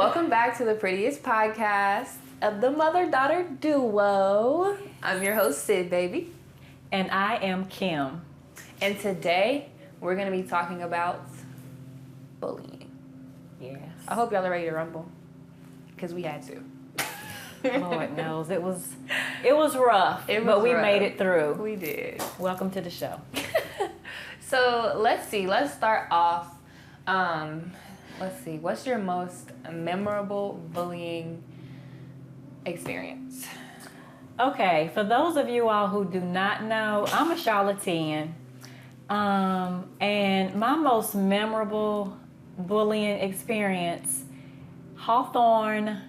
Welcome back to the Prettiest podcast of the mother-daughter duo. I'm your host, Sid, baby. And I am Kim. And today, we're going to be talking about bullying. Yes. I hope y'all are ready to rumble, because we had to. Lord knows, it was rough, but we made it through. We did. Welcome to the show. So, let's start off. What's your most memorable bullying experience? Okay, for those of you all who do not know, I'm a Charlatan. And my most memorable bullying experience, Hawthorne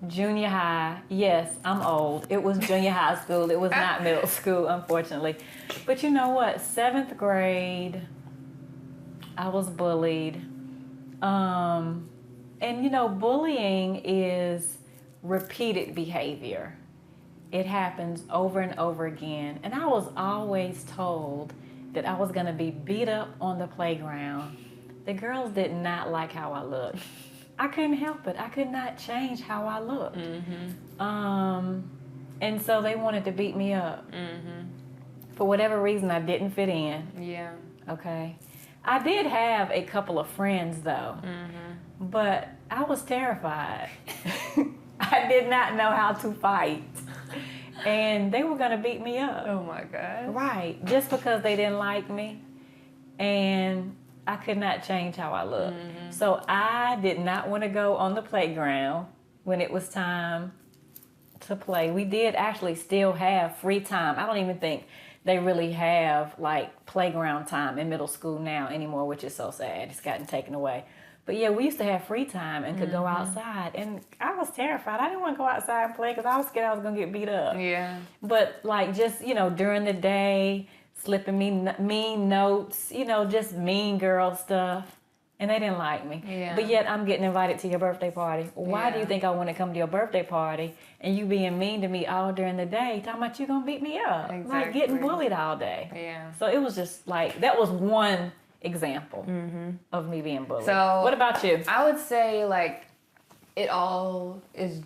Junior High. Yes, I'm old. It was junior high school. It was not middle school, unfortunately. But you know what? 7th grade, I was bullied. And you know, bullying is repeated behavior. It happens over and over again. And I was always told that I was going to be beat up on the playground. The girls did not like how I looked. I couldn't help it. I could not change how I looked. Mm-hmm. And so they wanted to beat me up. Mm-hmm. For whatever reason, I didn't fit in. Yeah. Okay. I did have a couple of friends, though. Mm-hmm. But I was terrified. I did not know how to fight. And they were going to beat me up. Oh, my God. Right. Just because they didn't like me. And I could not change how I looked. Mm-hmm. So I did not want to go on the playground when it was time to play. We did actually still have free time. I don't even think they really have like playground time in middle school now anymore, which is so sad. It's gotten taken away. But yeah, we used to have free time and could go outside. And I was terrified. I didn't want to go outside and play because I was scared I was going to get beat up. Yeah. But like just, you know, during the day, slipping me mean notes, you know, just mean girl stuff. And they didn't like me. Yeah. But yet I'm getting invited to your birthday party. Why do you think I want to come to your birthday party and you being mean to me all during the day, talking about you going to beat me up? Exactly. Like getting bullied all day. Yeah. So it was just like, that was one example of me being bullied. So what about you? I would say like it all is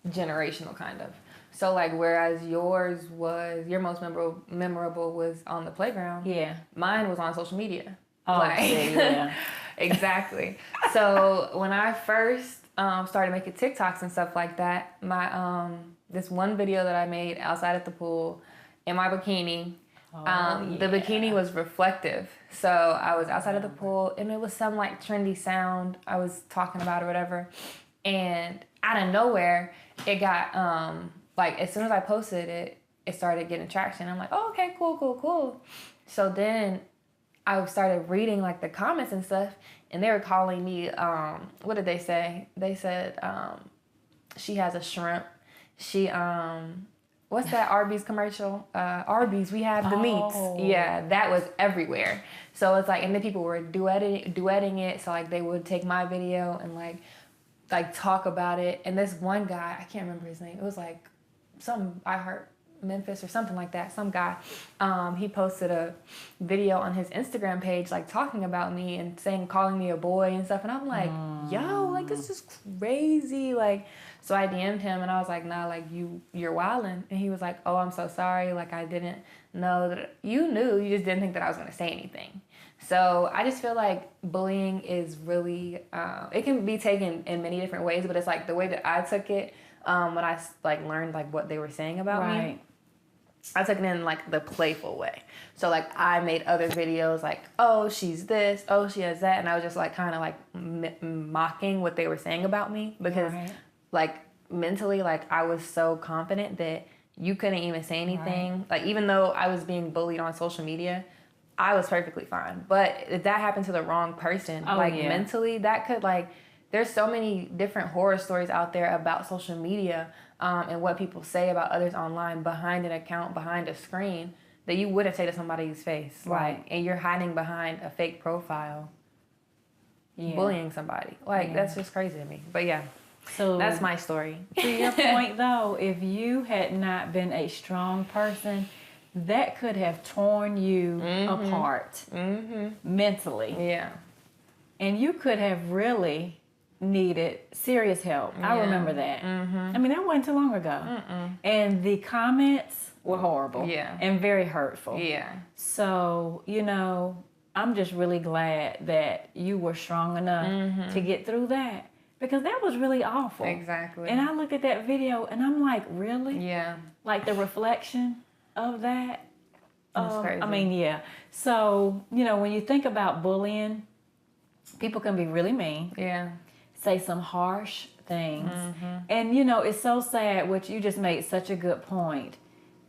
generational kind of. So like whereas yours was, your most memorable was on the playground. Yeah. Mine was on social media. Oh, like, yeah. Exactly. So when I first started making TikToks and stuff like that, my this one video that I made outside at the pool in my bikini, the bikini was reflective. So I was outside of the pool and it was some like trendy sound I was talking about or whatever. And out of nowhere, it got like as soon as I posted it, it started getting traction. I'm like, oh, okay, cool. So then I started reading like the comments and stuff, and they were calling me, what did they say? They said, she has a shrimp. She, what's that Arby's commercial? Arby's, we have the meats. Yeah, that was everywhere. So it's like, and then people were duetting it. So like they would take my video and like talk about it. And this one guy, I can't remember his name. It was like some I Heart Memphis or something like that. Some guy, he posted a video on his Instagram page, like talking about me and calling me a boy and stuff. And I'm like, yo, like this is crazy. Like, so I DM'd him and I was like, nah, like you're wildin'. And he was like, oh, I'm so sorry. Like I didn't know that you knew. You just didn't think that I was going to say anything. So I just feel like bullying is really, it can be taken in many different ways, but it's like the way that I took it, when I like learned like what they were saying about me. I took it in like the playful way. So like I made other videos like, oh, she's this, oh, she has that. And I was just like kind of like mocking what they were saying about me because like mentally, like I was so confident that you couldn't even say anything. Like even though I was being bullied on social media, I was perfectly fine. But if that happened to the wrong person, mentally, that could like, there's so many different horror stories out there about social media and what people say about others online behind an account, behind a screen, that you wouldn't say to somebody's face. Like, and you're hiding behind a fake profile, bullying somebody. Like, that's just crazy to me. But yeah, so that's my story. To your point, though, if you had not been a strong person, that could have torn you apart mentally. Yeah. And you could have really needed serious help. I Yeah. remember that. I mean, that wasn't too long ago. And the comments were horrible. Yeah. And very hurtful. Yeah. So, you know, I'm just really glad that you were strong enough to get through that, because that was really awful. Exactly. And I looked at that video and I'm like, really? Yeah. Like the reflection of that. That's crazy. I mean, yeah. So, you know, when you think about bullying, people can be really mean. Yeah. Say some harsh things. And, you know, it's so sad, which you just made such a good point.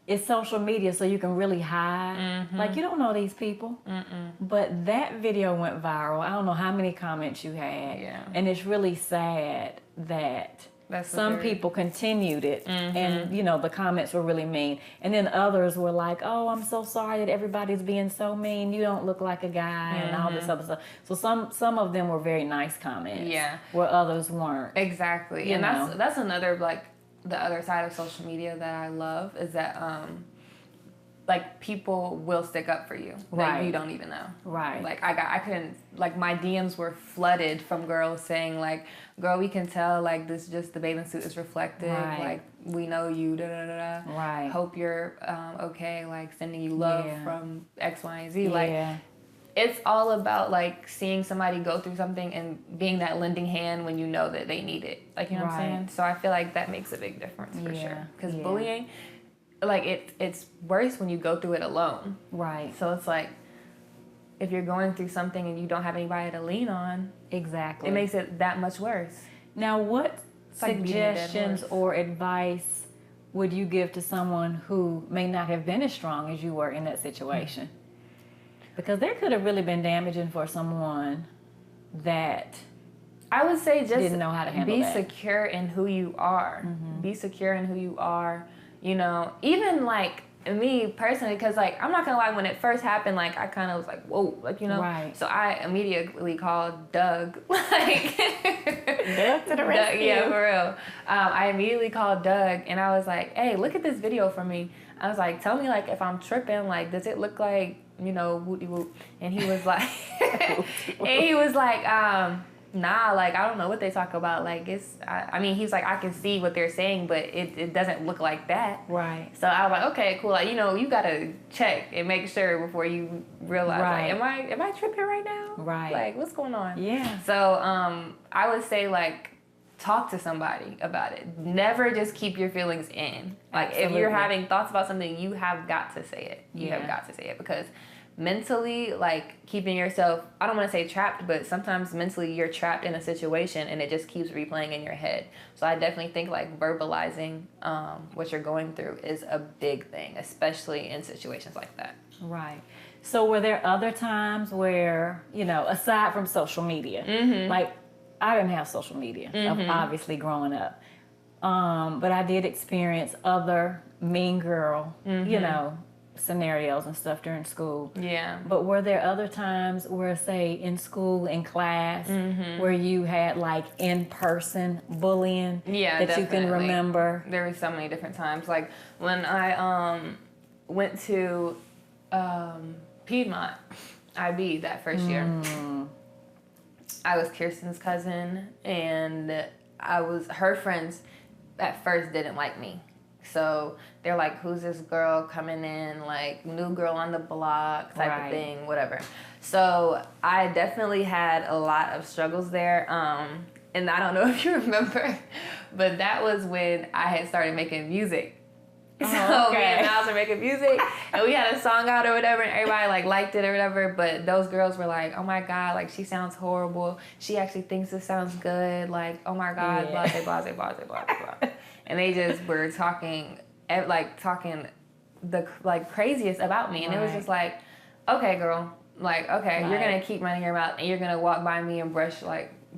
It's social media, so you can really hide. Like, you don't know these people. But that video went viral. I don't know how many comments you had. Yeah. And it's really sad that some people continued it. And, you know, the comments were really mean. And then others were like, oh, I'm so sorry that everybody's being so mean. You don't look like a guy and all this other stuff. So some of them were very nice comments. Yeah. Where others weren't. Exactly. You And know. that's another, like, the other side of social media that I love is that, like, people will stick up for you that you don't even know. Right. Like, I couldn't, like, my DMs were flooded from girls saying, like, girl, we can tell, like, this just the bathing suit is reflective. Right. Like, we know you, da-da-da-da. Right. Hope you're okay, like, sending you love from X, Y, and Z. Like, it's all about, like, seeing somebody go through something and being that lending hand when you know that they need it. Like, you know what I'm saying? So I feel like that makes a big difference for sure. Because bullying, like, it's worse when you go through it alone. Right. So it's like, if you're going through something and you don't have anybody to lean on, Exactly. it makes it that much worse. Now, what like beating a dead suggestions horse. or advice would you give to someone who may not have been as strong as you were in that situation? Because that could have really been damaging for someone that I would say just didn't know how to handle be that. secure in who you are. Be secure in who you are. You know, even like me personally, because like I'm not gonna lie, when it first happened, like I kind of was like, whoa, like, you know. Right. So I immediately called Doug, like Doug to the rescue. yeah, for real. I immediately called Doug and I was like, hey, look at this video for me. I was like, tell me, like, if I'm tripping, like, does it look like, you know, whoop whoop? And he was like, nah, like, I don't know what they talk about. Like, I mean, he's like, I can see what they're saying, but it doesn't look like that. Right. So I was like, okay, cool. Like, you know, you gotta check and make sure before you realize, like, am I tripping right now? Right. Like, what's going on? Yeah. So I would say, like, talk to somebody about it. Never just keep your feelings in. Like, if you're having thoughts about something, you have got to say it. You have got to say it, because mentally, like, keeping yourself, I don't want to say trapped, but sometimes mentally you're trapped in a situation and it just keeps replaying in your head. So I definitely think, like, verbalizing what you're going through is a big thing, especially in situations like that. Right. So were there other times where, you know, aside from social media, like, I didn't have social media, obviously, growing up. But I did experience other mean girl, you know, scenarios and stuff during school. Yeah. But were there other times where, say, in school, in class, where you had, like, in-person bullying that definitely. you can remember? There were so many different times. Like, when I went to Piedmont IB that first year, I was Kirsten's cousin, and her friends at first didn't like me. So they're like, who's this girl coming in, like, new girl on the block type of thing, whatever. So I definitely had a lot of struggles there. And I don't know if you remember, but that was when I had started making music. So me and Miles were making music, and we had a song out or whatever, and everybody, like, liked it or whatever, but those girls were like, oh my God, like, she sounds horrible. She actually thinks this sounds good. Like, oh my God, blase, blase, blase, blase, blase. And they just were talking the, like, craziest about me. And it was just like, okay, girl, like, okay, you're going to keep running your mouth, and you're going to walk by me and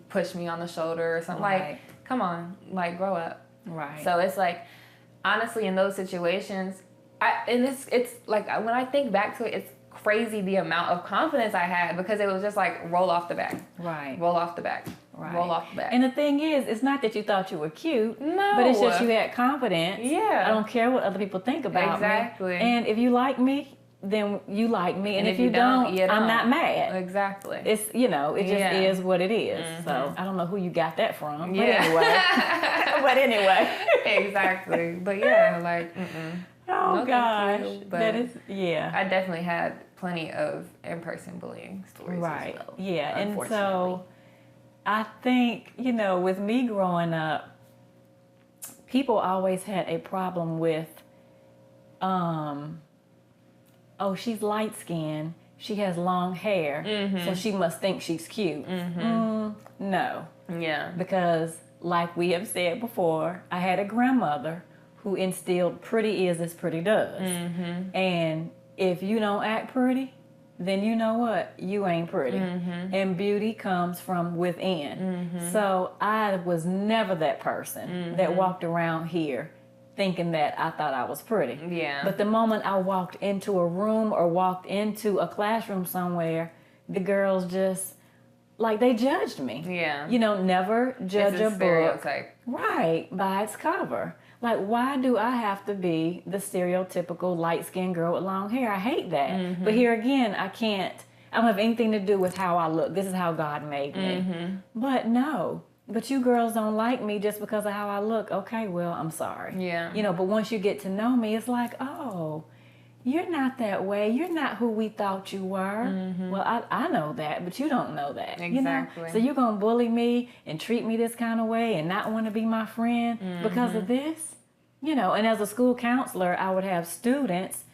push me on the shoulder or something. Like, come on, like, grow up. Right. So it's like, honestly, in those situations, it's like, when I think back to it, it's crazy the amount of confidence I had, because it was just like, roll off the back. Right. Roll off the back. Right. Roll off the back. And the thing is, it's not that you thought you were cute. No. But it's just you had confidence. Yeah. I don't care what other people think about me. Exactly. And if you like me, then you like me. And if you don't, you don't, I'm not mad. Exactly. It's, it just is what it is. So I don't know who you got that from. But anyway. Exactly. But yeah, like, Oh, no, gosh. but that is, I definitely had plenty of in-person bullying stories right. as well. Yeah. And so I think, with me growing up, people always had a problem with, oh, she's light skinned, she has long hair, so she must think she's cute. No. Yeah. Because, like we have said before, I had a grandmother who instilled pretty is as pretty does. And if you don't act pretty, then you know what? You ain't pretty. And beauty comes from within. So I was never that person that walked around here thinking that I thought I was pretty. Yeah. But the moment I walked into a room or walked into a classroom somewhere, the girls just, like, they judged me. Yeah. Never judge a book. Stereotype. Right, by its cover. Like, why do I have to be the stereotypical light-skinned girl with long hair? I hate that. But here again, I don't have anything to do with how I look. This is how God made me. But no. But you girls don't like me just because of how I look. Okay, well, I'm sorry. Yeah. But once you get to know me, it's like, oh, you're not that way. You're not who we thought you were. Well, I know that, but you don't know that. Exactly. So you're going to bully me and treat me this kind of way and not want to be my friend because of this? And as a school counselor, I would have students,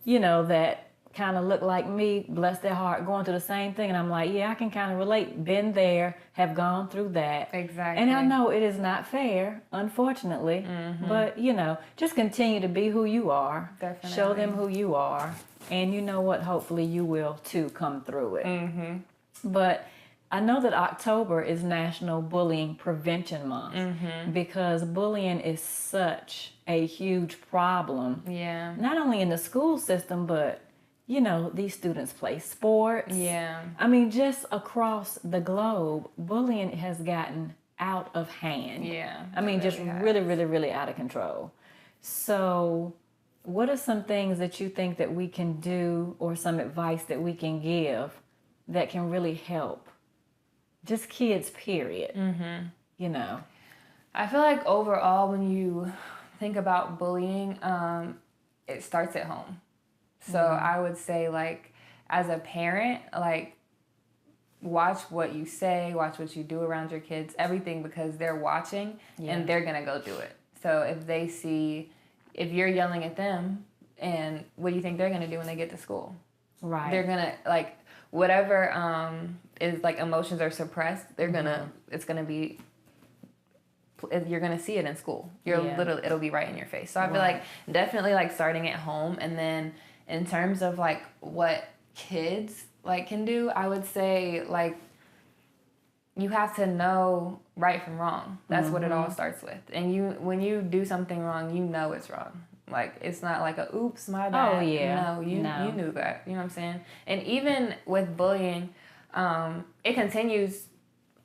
that kind of look like me, bless their heart, going through the same thing. And I'm like, yeah, I can kind of relate, been there, have gone through that. Exactly. And I know it is not fair, unfortunately, but, just continue to be who you are. Definitely. Show them who you are. And you know what? Hopefully you will, too, come through it. But I know that October is National Bullying Prevention Month because bullying is such a huge problem. Yeah. Not only in the school system, but these students play sports. Yeah. I mean, just across the globe, bullying has gotten out of hand. Yeah. I mean, just really, really, really out of control. So, what are some things that you think that we can do or some advice that we can give that can really help? Just kids, period. I feel like overall, when you think about bullying, it starts at home. So I would say, like, as a parent, like, watch what you say, watch what you do around your kids, everything, because they're watching and they're going to go do it. So if you're yelling at them, and what do you think they're going to do when they get to school? Right. They're going to, like, whatever is, like, emotions are suppressed, they're going to, it's going to be, you're going to see it in school. It'll be right in your face. So I feel like definitely, like, starting at home. And then in terms of, like, what kids, like, can do, I would say, like, you have to know right from wrong. That's what it all starts with. And when you do something wrong, you know it's wrong. Like, it's not like a, oops, my bad. Oh, yeah. No, you knew that. You know what I'm saying? And even with bullying, it continues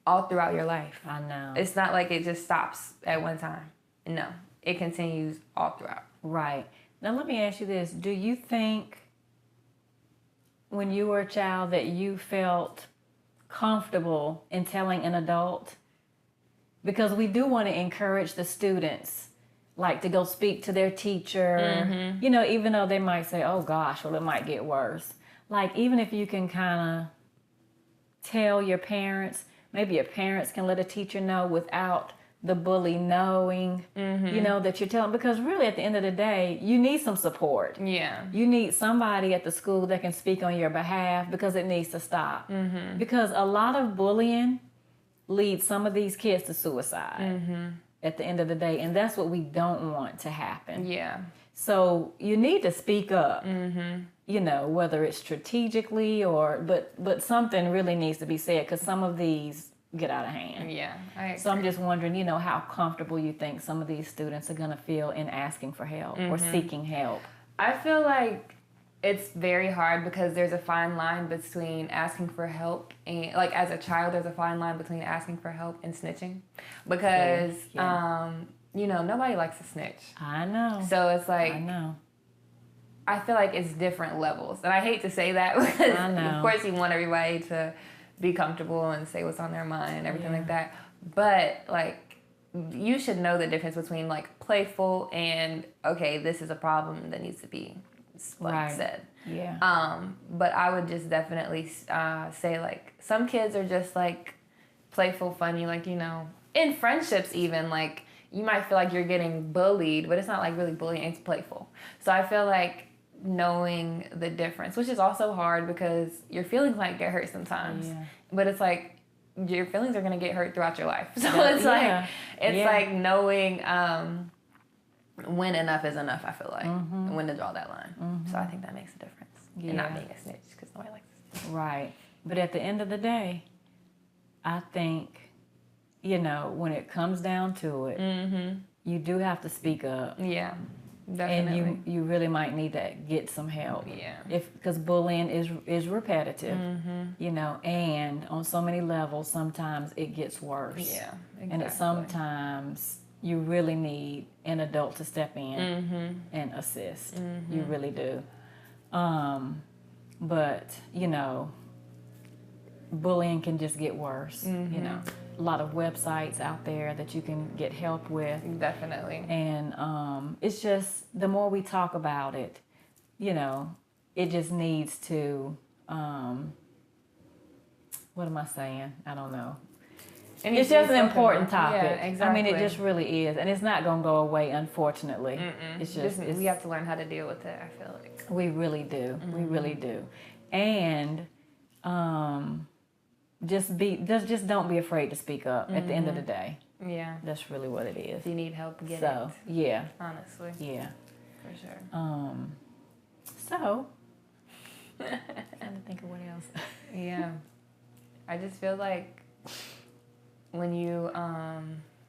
all throughout your life. I know. It's not like it just stops at one time. No, it continues all throughout. Right. Now, let me ask you this. Do you think when you were a child that you felt comfortable in telling an adult? Because we do want to encourage the students, like, to go speak to their teacher, even though they might say, oh gosh, well, it might get worse. Like, even if you can kind of tell your parents, maybe your parents can let a teacher know without the bully knowing, that you're telling, because really at the end of the day, you need some support. Yeah. You need somebody at the school that can speak on your behalf because it needs to stop. Because a lot of bullying leads some of these kids to suicide at the end of the day. And that's what we don't want to happen. Yeah. So you need to speak up, whether it's strategically but something really needs to be said because some of these get out of hand. Yeah, I agree. So I'm just wondering, how comfortable you think some of these students are going to feel in asking for help or seeking help. I feel like it's very hard because there's a fine line between asking for help and, like, as a child, there's a fine line between asking for help and snitching because, nobody likes to snitch. I know. So it's like, I know. I feel like it's different levels. And I hate to say that because, I know. of course, you want everybody to be comfortable and say what's on their mind and everything like that. But, like, you should know the difference between, like, playful and, okay, this is a problem that needs to be, like, said. Yeah. But I would just definitely say, like, some kids are just, like, playful, funny, like, you know, in friendships even, like, you might feel like you're getting bullied, but it's not, like, really bullying, it's playful. So I feel like knowing the difference, which is also hard because your feelings might get hurt sometimes. Yeah. But it's like, your feelings are going to get hurt throughout your life. So it's like knowing when enough is enough, I feel like, and when to draw that line. So I think that makes a difference. Yeah. And not being a snitch, because nobody likes to snitch. Right. But at the end of the day, I think, you know, when it comes down to it, you do have to speak up. Yeah, definitely. And you really might need to get some help. Yeah. Because bullying is repetitive, you know, and on so many levels, sometimes it gets worse. Yeah, exactly. And sometimes you really need an adult to step in and assist. You really do. But, you know, bullying can just get worse, you know. A lot of websites out there that you can get help with. Definitely. And it's just, the more we talk about it, you know, it just needs to, what am I saying? I don't know. It's just an important topic. Yeah, exactly. I mean, it just really is. And it's not going to go away, unfortunately. It's just, we have to learn how to deal with it, I feel like. We really do. We really do. And just don't be afraid to speak up at the end of the day. Yeah. That's really what it is. If you need help, get it. So, yeah. Honestly. Yeah. For sure. So, trying to think of what else. Yeah. I just feel like when you,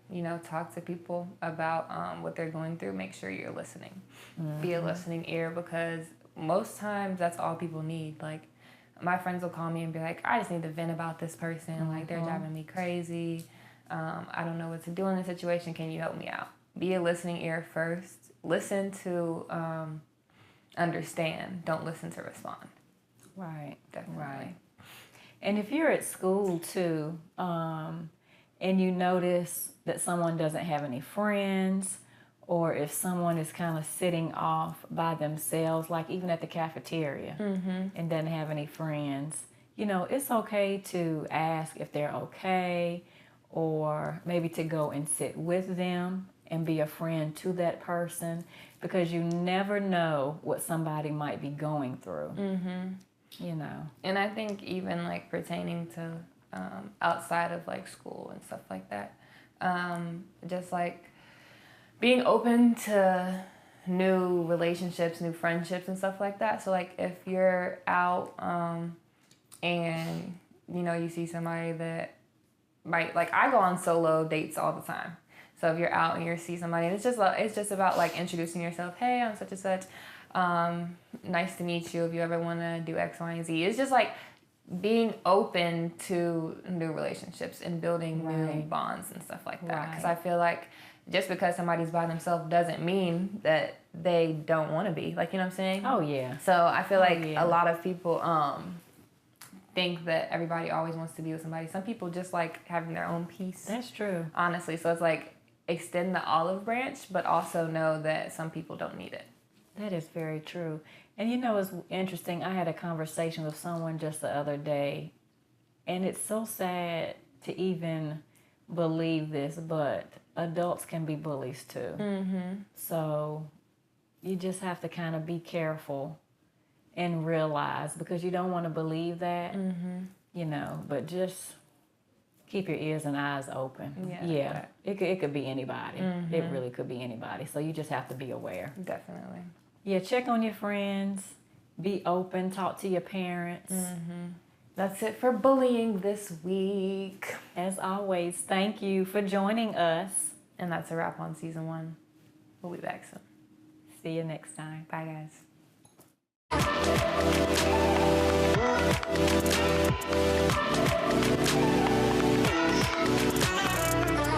you know, talk to people about what they're going through, make sure you're listening. Be a listening ear, because most times that's all people need. Like, my friends will call me and be like, I just need to vent about this person. Like, they're driving me crazy. I don't know what to do in this situation. Can you help me out? Be a listening ear first. Listen to understand. Don't listen to respond. Right. Definitely. Right. And if you're at school too, and you notice that someone doesn't have any friends, or if someone is kind of sitting off by themselves, like even at the cafeteria, and doesn't have any friends, you know, it's okay to ask if they're okay, or maybe to go and sit with them and be a friend to that person, because you never know what somebody might be going through. You know. And I think even like pertaining to outside of like school and stuff like that, just like being open to new relationships, new friendships and stuff like that. So like if you're out and you know you see somebody that might, like, I go on solo dates all the time. So if you're out and you see somebody, and it's just about like introducing yourself. Hey, I'm such and such. Nice to meet you. If you ever want to do X, Y, and Z, it's just like being open to new relationships and building new bonds and stuff like that. Because I feel like just because somebody's by themselves doesn't mean that they don't want to be. Like, you know what I'm saying? Oh yeah. So I feel like a lot of people think that everybody always wants to be with somebody. Some people just like having their own peace. That's true. Honestly, so it's like extend the olive branch, but also know that some people don't need it. That is very true. And you know, it's interesting. I had a conversation with someone just the other day, and it's so sad to even believe this, but adults can be bullies too. So you just have to kind of be careful and realize, because you don't want to believe that, you know, but just keep your ears and eyes open. Yeah. It could be anybody. It really could be anybody. So you just have to be aware. Definitely. Yeah, check on your friends. Be open. Talk to your parents. That's it for bullying this week. As always, thank you for joining us. And that's a wrap on season 1. We'll be back soon. See you next time. Bye, guys.